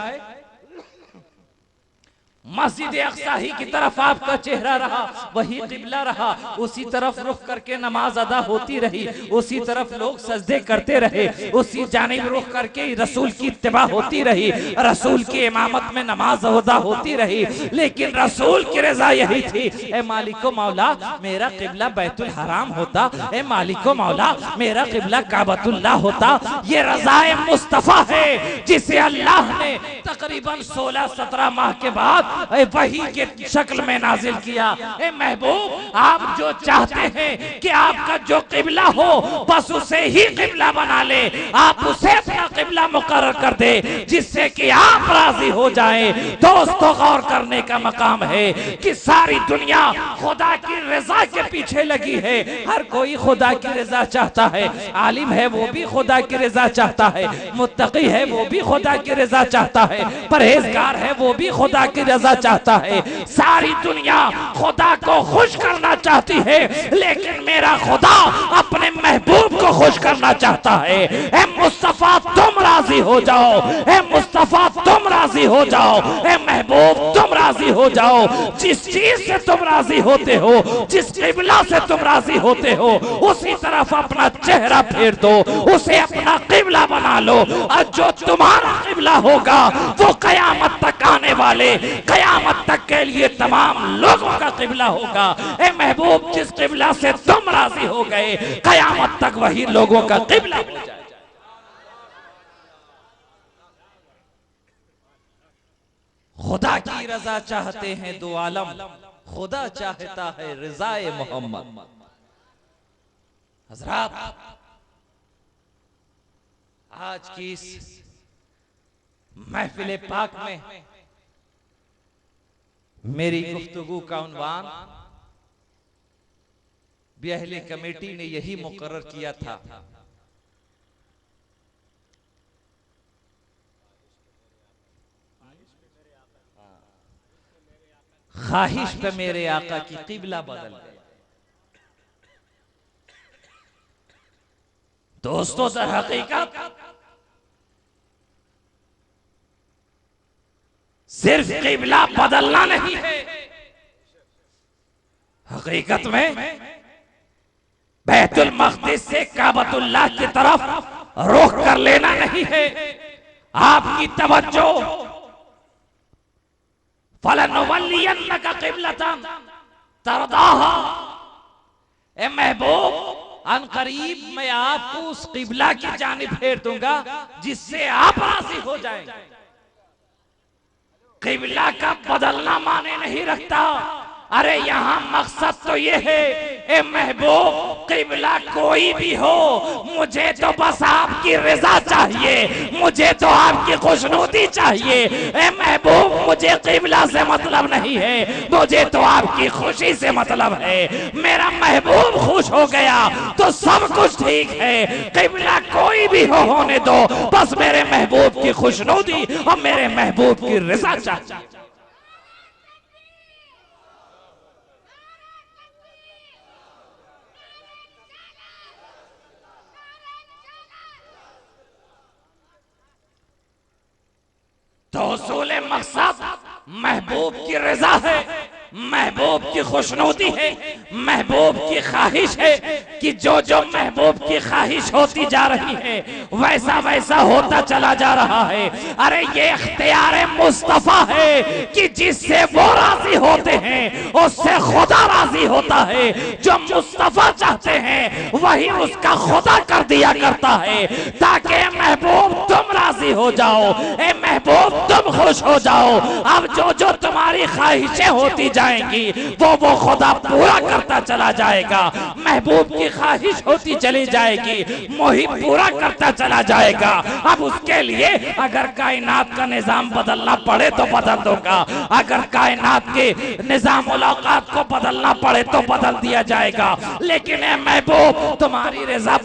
S2: मस्जिद अक़सा ही की तरफ आपका चेहरा रहा, वही किबला रहा, उसी तरफ रुख करके नमाज अदा होती रही, उसी तरफ लोग सजदे करते रहे, उसी जानिब रुख करके रसूल की इत्तिबा होती रही, रसूल की इमामत में नमाज अदा होती रही। लेकिन रसूल की रजा यही थी, ए मालिको मौला मेरा किबला बैतुल हराम होता, ए मालिको मौला मेरा किबला काबतुल्लाह होता। ये रज़ाए मुस्तफ़ा है जिसे अल्लाह ने तकरीबन 16-17 माह के बाद वही के शक्ल में नाजिल किया। ए महबूब आप जो चाहते हैं कि आपका जो किबला हो बस उसे ही किबला बना ले, आप उसे अपना किबला मुकर्रर कर दे जिससे कि आप राजी हो जाएं। दोस्तों गौर करने का मकाम है कि सारी दुनिया खुदा की रजा के पीछे लगी है, हर कोई खुदा की रजा चाहता है, आलिम है वो भी खुदा की रजा चाहता है, मुत्तकी है वो भी खुदा की रजा चाहता है, परहेजगार है वो भी खुदा की रजा चाहता है। सारी दुनिया खुदा को खुश करना चाहती है, लेकिन मेरा खुदा अपने महबूब को खुश करना चाहता है। ए मुस्तफा तुम राजी हो जाओ, ए मुस्तफा तुम राजी हो जाओ, ए महबूब तुम राजी हो जाओ। जिस चीज से तुम राजी होते हो, जिस किबला से तुम राजी होते हो, उसी तरफ अपना चेहरा फेर दो, उसे अपना किबला बना लो। और जो तुम्हारा किबला होगा वो कयामत तक आने वाले क़यामत तक के लिए तमाम लोगों का क़िबला होगा। ए महबूब, जिस क़िबला से तुम राजी हो गए, क़यामत तक वही लोगों का क़िबला हो जाए।
S1: खुदा की रजा चाहते हैं दो आलम, खुदा चाहता है रिजाए मोहम्मद। हजरात, आज की इस महफिल पाक में मेरी गुफ्तगू का उन्वान भी अहले कमेटी ने यही मुकर्रर किया था। ख्वाहिश पे मेरे आका की किबला बदल गया।
S2: दोस्तों, दर हकीकत सिर्फ किबला बदलना नहीं है, हकीकत में बैतुल मक़दिस से काबतुल्लाह की तरफ रुख कर लेना नहीं है। आपकी तवज्जो फलनुवल्लियन्नका क़िबलतन तरदाहा, ए महबूब, अनकरीब मैं आपको उस किबला की जानिब फेर दूंगा जिससे आप राजी हो जाएंगे। किबला का बदलना माने नहीं रखता। अरे यहाँ मकसद तो ये है, ए महबूब, किबला कोई भी हो, मुझे तो बस आपकी रजा चाहिए, मुझे तो आपकी खुशनुदी चाहिए। ए महबूब, मुझे किबला से मतलब नहीं है, मुझे तो आपकी खुशी से मतलब है। मेरा महबूब खुश हो गया तो सब कुछ ठीक है। किबला कोई भी हो, होने दो, बस मेरे महबूब की खुशनुदी और मेरे महबूब की रजा चाहिए। तो उसूल मकसद महबूब की रजा है, महबूब की खुशनुदी है, महबूब की ख्वाहिश है कि जो जो महबूब की ख्वाहिश होती जा रही है वैसा वैसा होता चला जा रहा है। अरे ये इख्तियार मुस्तफा है कि जिससे वो राजी होते हैं उससे खुदा राजी होता है। जो मुस्तफा चाहते हैं वही उसका खुदा कर दिया करता है, ताकि महबूब तुम राजी हो जाओ, ए महबूब तुम खुश हो जाओ। अब जो जो तुम्हारी ख्वाहिशें होती जाएंगी वो खुदा पूरा करता चला जाएगा। महबूब की ख्वाहिश होती चली जाएगी, मोही पूरा करता चला जाएगा। अब उसके लिए अगर कायनात का निजाम बदलना पड़े तो बदल दूंगा, अगर कायनात के निजाम मुलाकात को बदलना पड़े तो बदल दिया जाएगा। लेकिन ए महबूब, तुम्हारी रजा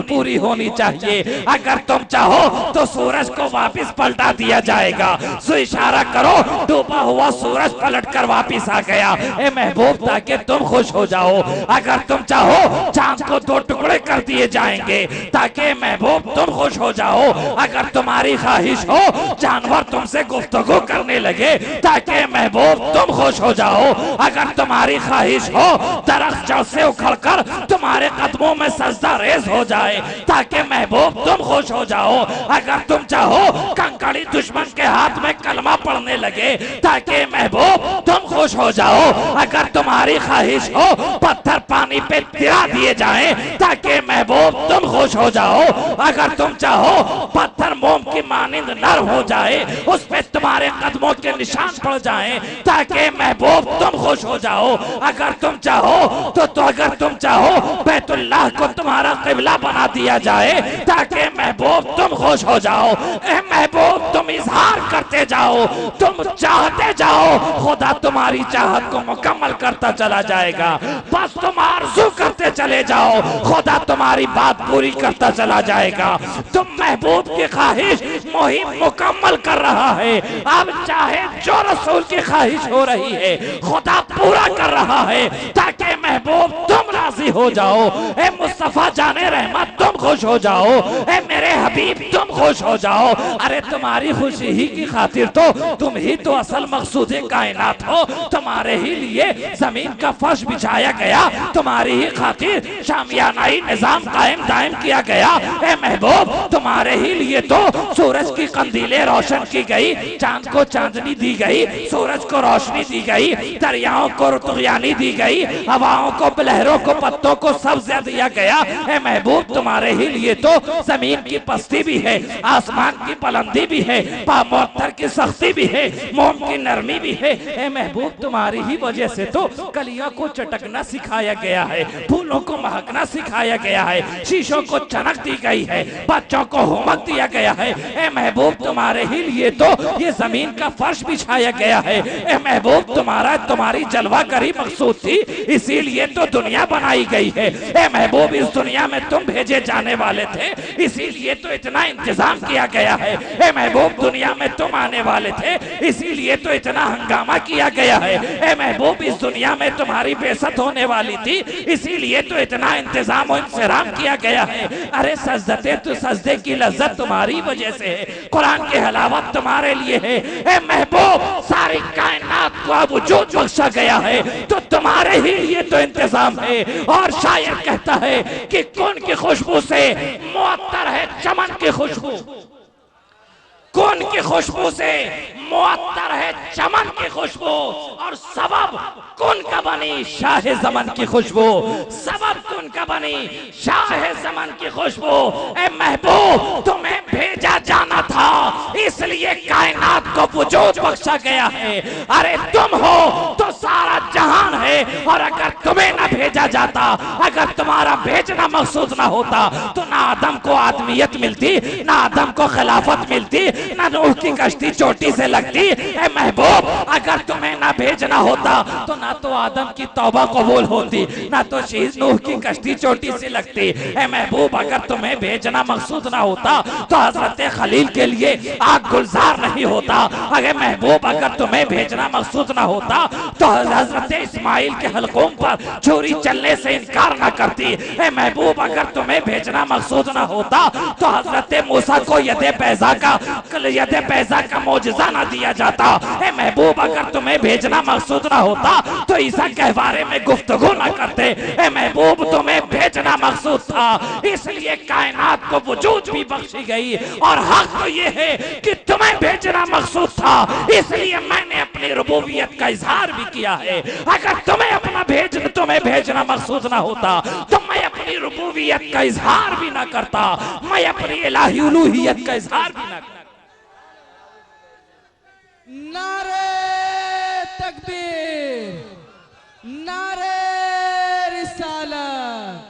S2: पूरी होनी चाहिए। अगर तुम चाहो तो सूरज को वापस पलटा दिया जाएगा। सो इशारा करो, डूबा हुआ सूरज पलट कर वापिस आ गया, ए महबूब, ताकि तुम खुश हो जाओ। अगर तुम चाहो चांद को दो टुकड़े कर दिए जाएंगे ताकि महबूब तुम खुश हो जाओ। अगर तुम्हारी ख्वाहिश हो जानवर तुमसे गुफ्तगू करने लगे ताकि महबूब तुम खुश हो जाओ। अगर तुम्हारी ख्वाहिश हो दरख्त जड़ से उखड़कर तुम्हारे कदमों में सजदा रेज हो जाए ताकि महबूब तुम खुश हो जाओ। अगर तुम चाहो कंकड़ी दुश्मन के हाथ में कलमा पढ़ने लगे ताकि महबूब तुम खुश हो जाओ। अगर तुम्हारी ख्वाहिश हो पत्थर पानी पे गिरा दिए जाएं ताकि महबूब तुम खुश हो जाओ। अगर तुम चाहो पत्थर मोम की मानिंद नरम हो जाए, उस पे तुम्हारे कदमों के निशान पड़ जाएं ताकि महबूब तुम खुश हो जाओ। अगर तुम चाहो अगर तुम चाहो बैतुल्लाह को तुम्हारा किबला बना दिया जाए ताकि महबूब तुम खुश हो जाओ। ए महबूब, तुम इजहार करते जाओ, तुम चाहते जाओ, खुदा तुम्हारी चाहत को मुकम्मल करता चला जाएगा। बस तुम आरज़ू करते चले जाओ, खुदा तुम्हारी बात पूरी करता चला जाएगा। तुम महबूब की ख्वाहिश मुहिम मुकम्मल कर रहा है। अब चाहे जो रसूल की ख्वाहिश हो रही है खुदा पूरा कर रहा है ताकि महबूब तुम राजी हो जाओ, ए मुस्तफा जाने रहमत तुम खुश हो जाओ, ए मेरे हबीब तुम खुश हो जाओ। अरे तुम्हारी खुशी ही की खातिर तो तुम ही तो असल मकसूद कायनात हो। तुम्हारे ही लिए जमीन का फर्श बिछाया गया, तुम्हारी ही खातिर शामियानाई निजाम कायम दायम किया गया। ए महबूब तुम्हारे ही लिए तो सूरज की कंदीलें रोशन की गई, चांद को चांदनी दी गई, सूरज को रोशनी दी गई, दरियाओं को रुतुगियानी दी गई, हवाओं को, लहरों को, पत्तों को सब्ज़ दिया गया। ए महबूब तुम्हारे ही लिए तो जमीन की पस्ती भी है, आसमान की बुलंदी भी है, पामोत्तर की सख्ती भी है, मोम की नरमी भी है। ए महबूब तुम्हारी ही वजह से तो कलियों को चटकना सिखाया गया है, फूलों को महकना सिखाया गया है, शीशों को चमक दी गई है, बच्चों को होमवर्क दिया गया है। ए महबूब तुम्हारे ही लिए तो ये जमीन का फर्श बिछाया गया है। ए महबूब तुम्हारी जलवा करी मकसूद थी, इसीलिए तो दुनिया बनाई गई है। ए महबूब इस दुनिया में तुम भेजे जाने वाले थे, इसीलिए तो इतना इंतजाम किया गया है। ए महबूब दुनिया में तुम आने वाले थे, इसीलिए तो इतना हंगामा किया गया है। ए महबूब इस दुनिया में तुम्हारी बेइज्जत होने वाली थी, इसीलिए तो इतना इंतजाम और इंतजाम किया गया है। अरे सजदते तो सजदे की लज्जत तुम्हारी वजह से है, कुरान की हलावत तुम्हारे लिए है। ए महबूब सारी कायनात को वजूद बख्शा गया है तो तुम्हारे ही लिए तो इंतजाम है। और शायर कहता है कि कौन की खुशबू से मुअत्तर है चमन की खुशबू, कौन की खुशबू से मुअत्तर है चमन की खुशबू, और सबब कौन का बनी शाह जमन की खुशबू, सबब कौन का बनी शाह जमन की खुशबू। ए महबूब तुम्हें भेजा जाना था, इसलिए कायनात को वजूद बख्शा गया है। अरे तुम हो तो सारा जहान है, और अगर तुम्हें ना भेजा जाता, अगर तुम्हारा भेजना मकसूद ना होता तो ना आदम को आदमियत मिलती, ना आदम को खिलाफत मिलती, ना नूह की कश्ती चोटी से लगती। ए महबूब अगर तुम्हें ना भेजना होता तो ना तो आदम की तौबा कबूल होती, ना तो शहीद नूह की कश्ती चोटी से लगती। ए महबूब अगर तुम्हें भेजना मकसूद ना होता तो हजरत खलील के लिए आग गुलजार नहीं होता। अगर महबूब अगर तुम्हें भेजना मकसूद ना होता तो हजरत इस्माइल के हलकों पर छुरी चलने से इनकार ना करती। ए महबूब अगर तुम्हें भेजना मकसूद ना होता तो हजरत मूसा को यदे पैसा का मौजज़ा ना दिया जाता। ए महबूब अगर तुम्हें भेजना मकसूद ना होता तो ईसा के बारे में गुफ्तगू ना करते। ए महबूब तुम्हें भेजना मकसूद था, इसलिए कायनात को वजूद भी बख्शी गई। और हक तो ये है कि तुम्हें भेजना मकसूद था, इसलिए मैंने अपनी रुबूबियत का इजहार भी किया है। अगर तुम्हें भेजना मकसूद ना होता तो मैं अपनी रुबूबियत का इजहार भी ना करता, मैं अपनी इलाही उलूहियत का इजहार भी ना करता।
S3: नारे तकबीर, नारे रिसालत।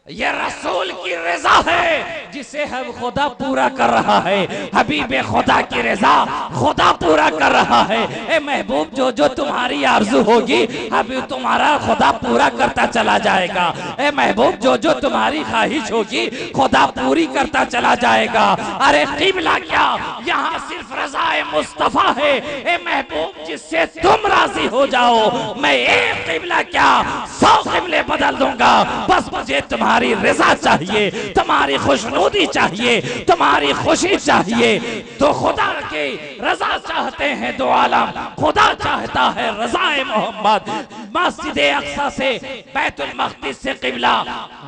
S2: ये रसूल की रजा है जिसे हम खुदा पूरा कर रहा है, हबीब खुदा की रजा खुदा पूरा कर रहा है। ए महबूब जो तुम्हारी आरज़ू होगी हबीब तुम्हारा खुदा पूरा करता चला जाएगा। ए महबूब जो तुम्हारी ख्वाहिश होगी खुदा पूरी करता चला जाएगा। अरे क़िबला क्या, यहाँ सिर्फ रज़ाए मुस्तफ़ा है। ए महबूब जिससे तुम राजी हो जाओ, मैं एक क़िबला क्या 100 क़िबले बदल दूंगा। बस मुझे तुम्हारी रजा चाहिए, तुम्हारी खुशनुदी चाहिए, तुम्हारी खुशी चाहिए। तो खुदा के रजा चाहते हैं दो आलम, खुदा चाहता है रजाए मोहम्मद। मस्जिद अक्सा से बैतुल मक़दिस से क़िबला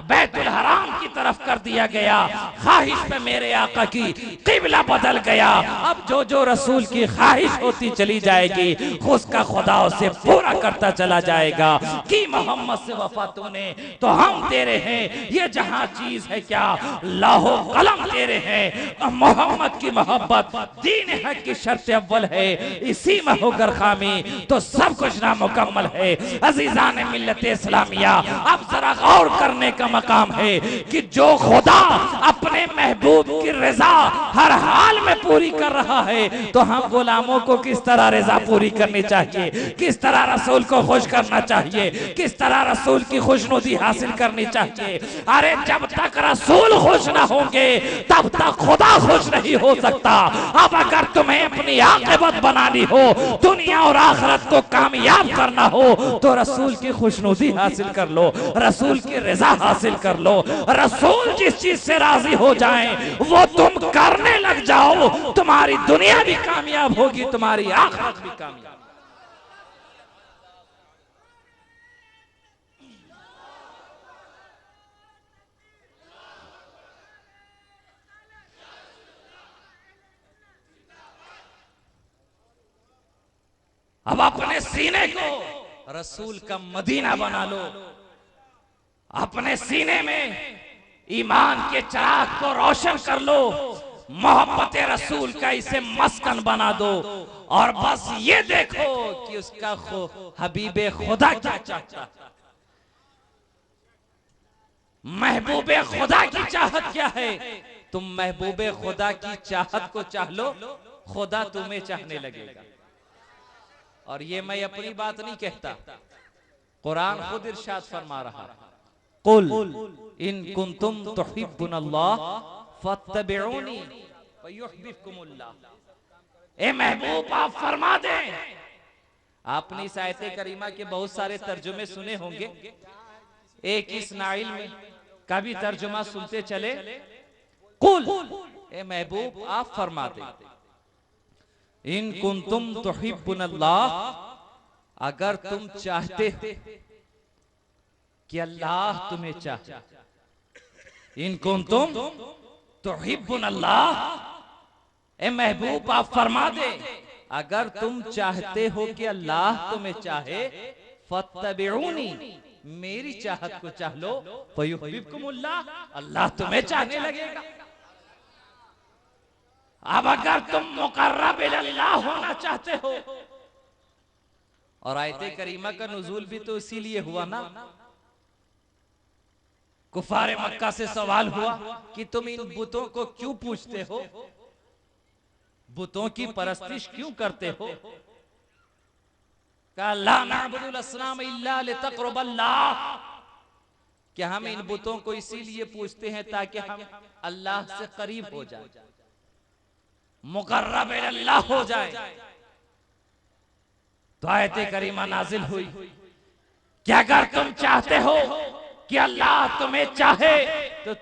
S2: बैतुल हराम की तरफ कर दिया गया। ख्वाहिश पे मेरे आका की क़िबला बदल गया। अब जो रसूल की ख्वाहिश होती चली जाएगी उसका खुदा उसे पूरा करता चला जाएगा। कि मोहम्मद से वफा तूने तो हम तेरे हैं, ये जहां चीज है क्या लाहो कलम तेरे हैं। मोहम्मद की मोहब्बत दीन हक की शर्त अव्वल है, इसी में होकर खामी तो सब कुछ नामुकम्मल है। अजीजान मिल्लत इस्लामिया, अब जरा गौर करने का मकाम है कि जो खुदा अपने महबूब की रजा हर हाल में पूरी कर रहा है, तो हम गुलामों को किस तरह रजा पूरी करनी चाहिए, किस तरह रसूल को खुश करना चाहिए, किस तरह रसूल की खुशनुदी हासिल करनी चाहिए। अरे जब तक रसूल खुश ना होंगे तब तक खुदा खुश नहीं हो सकता। अब अगर तुम्हें अपनी आक़िबत बनानी हो, दुनिया और आखिरत को कामयाब करना हो, तो रसूल की खुशनुदी हासिल कर लो, रसूल की रजा हासिल कर लो। रसूल जिस चीज से राजी हो जाएं वो तुम करने लग जाओ, तुम्हारी दुनिया भी कामयाब होगी, तुम्हारी आखिरत भी कामयाब। अब अपने सीने को रसूल का मदीना बना लो, अपने सीने में ईमान के चिराग को रोशन कर लो, मोहब्बत रसूल का इसे मस्कन बना दो, और बस ये देखो कि उसका हबीबे खुदा क्या चाहता है, महबूबे खुदा की चाहत क्या है। तुम महबूबे खुदा की चाहत को चाह लो, खुदा तुम्हें चाहने लगेगा। और ये मैं अपनी बात नहीं कहता, कुरान खुद इरशाद फरमा रहा है, कुल इन कुंतुम तुहिब्बुनल्लाह फत्तबिऊनी युहिब्बुकुमुल्लाह। ए महबूब आप फरमा दें, आपने इस आयत करीमा के बहुत सारे तर्जुमे सुने होंगे, एक इस नाइल में का भी तर्जुमा सुनते चले। कुल ए महबूब आप फरमा दें, इन कुंतुम तुहिब्बुनल्लाह, अगर तुम चाहते हो कि अल्लाह तुम्हें चाहे, इन कुंतुम तुहिब्बुनल्लाह, ए महबूब आप फरमा दे, अगर तुम चाहते हो कि अल्लाह तुम्हें चाहे, फत्तबिऊनी, मेरी चाहत को चाह लो, फयुहिब्बुकुमुल्लाह, अल्लाह तुम्हें चाहने लगेगा। अब अगर तुम मुकर्रब इल्लाह होना चाहते हो, और आयत करीमा का नुज़ूल भी तो इसीलिए हुआ ना, कुफारे मक्का से सवाल हुआ कि तुम इन बुतों को क्यों पूजते हो, बुतों की परस्तिश क्यों करते हो। कहा ला नअबुदुल अस्नाम इल्ला लितक़रबल्लाह, कि हम इन बुतों को इसीलिए पूजते हैं ताकि हम अल्लाह से करीब हो जाए, मुकर्रब इल्लाह हो जाए। तो आयत करीमा नाजिल हुई कि अगर तुम चाहते हो कि अल्लाह तुम्हें चाहे, तो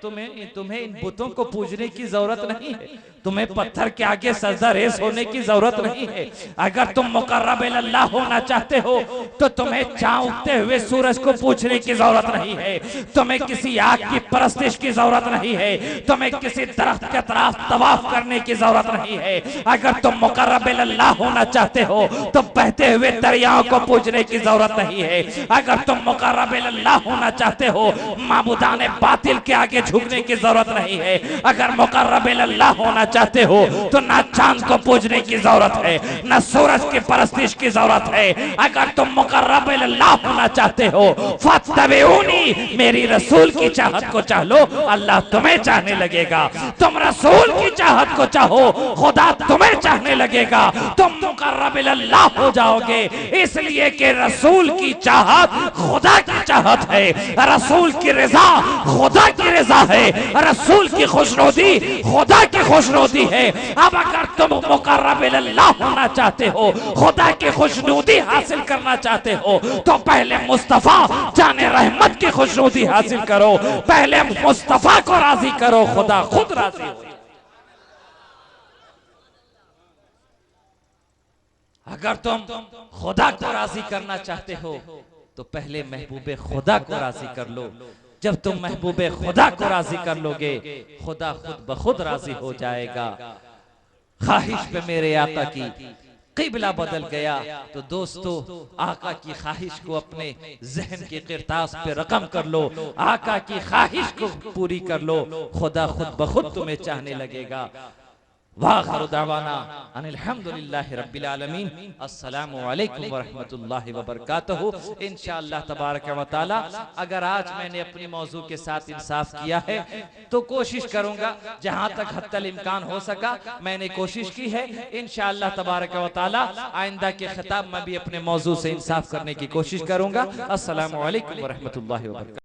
S2: तुम्हें इन बुतों को पूजने की जरूरत नहीं है, तुम्हें पत्थर के आगे सजदा रेस होने की जरूरत नहीं है। अगर तुम मुकर्रब इल्लाह होना चाहते हो तो तुम्हें चाँद उगते हुए सूरज को पूजने की जरूरत नहीं है, तुम्हें किसी आग की परस्तिश की जरूरत नहीं है, तुम्हें किसी दरख्त के तरफ तवाफ करने की जरूरत नहीं है। अगर तुम मुकर्रब इल्लाह होना चाहते हो तो बहते हुए दरियाओं को पूजने की जरूरत नहीं है। अगर तुम मुकर्रब इल्लाह होना चाहते हो, माबूदाने बातिल के आगे झुकने की जरूरत नहीं है। अगर मुकर्रब इल्लाह होना चाहते हो तो ना चांद को पूजने की जरूरत है, ना सूरज की परस्तिश की जरूरत है। अगर तुम मुकर्रब इल्लाह होना चाहते हो, फत्तबिऊनी, मेरी रसूल की चाहत को चाह लो, अल्लाह तुम्हें चाहने लगेगा। तुम रसूल की चाहत को चाहो, खुदा तुम्हें चाहने लगेगा, तुम मुकर्रब इल्लाह हो जाओगे। इसलिए कि रसूल की चाहत खुदा की चाहत है, रसूल की रजा खुदा की रजा है, रसूल की खुशनुदी खुदा की खुशनुदी है। अब अगर तुम मुकर्रब इल्लाह होना चाहते हो, खुदा की खुशनुदी हासिल करना चाहते हो, तो पहले मुस्तफा जाने रहमत की खुशनुदी हासिल करो, पहले मुस्तफा को राजी करो, खुदा खुद राजी हो। अगर तुम खुदा को राजी करना चाहते हो तो पहले महबूबे खुदा को राजी कर लो। जब तुम महबूबे खुदा को राजी कर लोगे, खुदा खुद ब खुद राजी हो जाएगा। ख्वाहिश पे मेरे आका की क़िबला बदल गया, तो दोस्तों आका की ख्वाहिश को अपने जहन की किरतास पे रकम कर लो, आका की ख्वाहिश को पूरी कर लो, खुदा खुद ब खुद तुम्हें चाहने लगेगा।
S1: वाखिरु दावाना अनिल हम्दुलिल्लाहि रब्बिल आलमीन। अस्सलामु अलैकुम व रहमतुल्लाहि व बरकातहू। इंशाअल्लाह तबारक व तआला अगर आज मैंने अपनी मौजू के साथ इंसाफ किया है तो कोशिश करूंगा जहां तक हत्तल इम्कान हो सका मैंने कोशिश की है। इंशाअल्लाह तबारक व तआला आइंदा के खिताब में भी अपने मौजू से इंसाफ करने की कोशिश करूंगा। अस्सलामु अलैकुम व रहमतुल्लाहि व बरकातहू।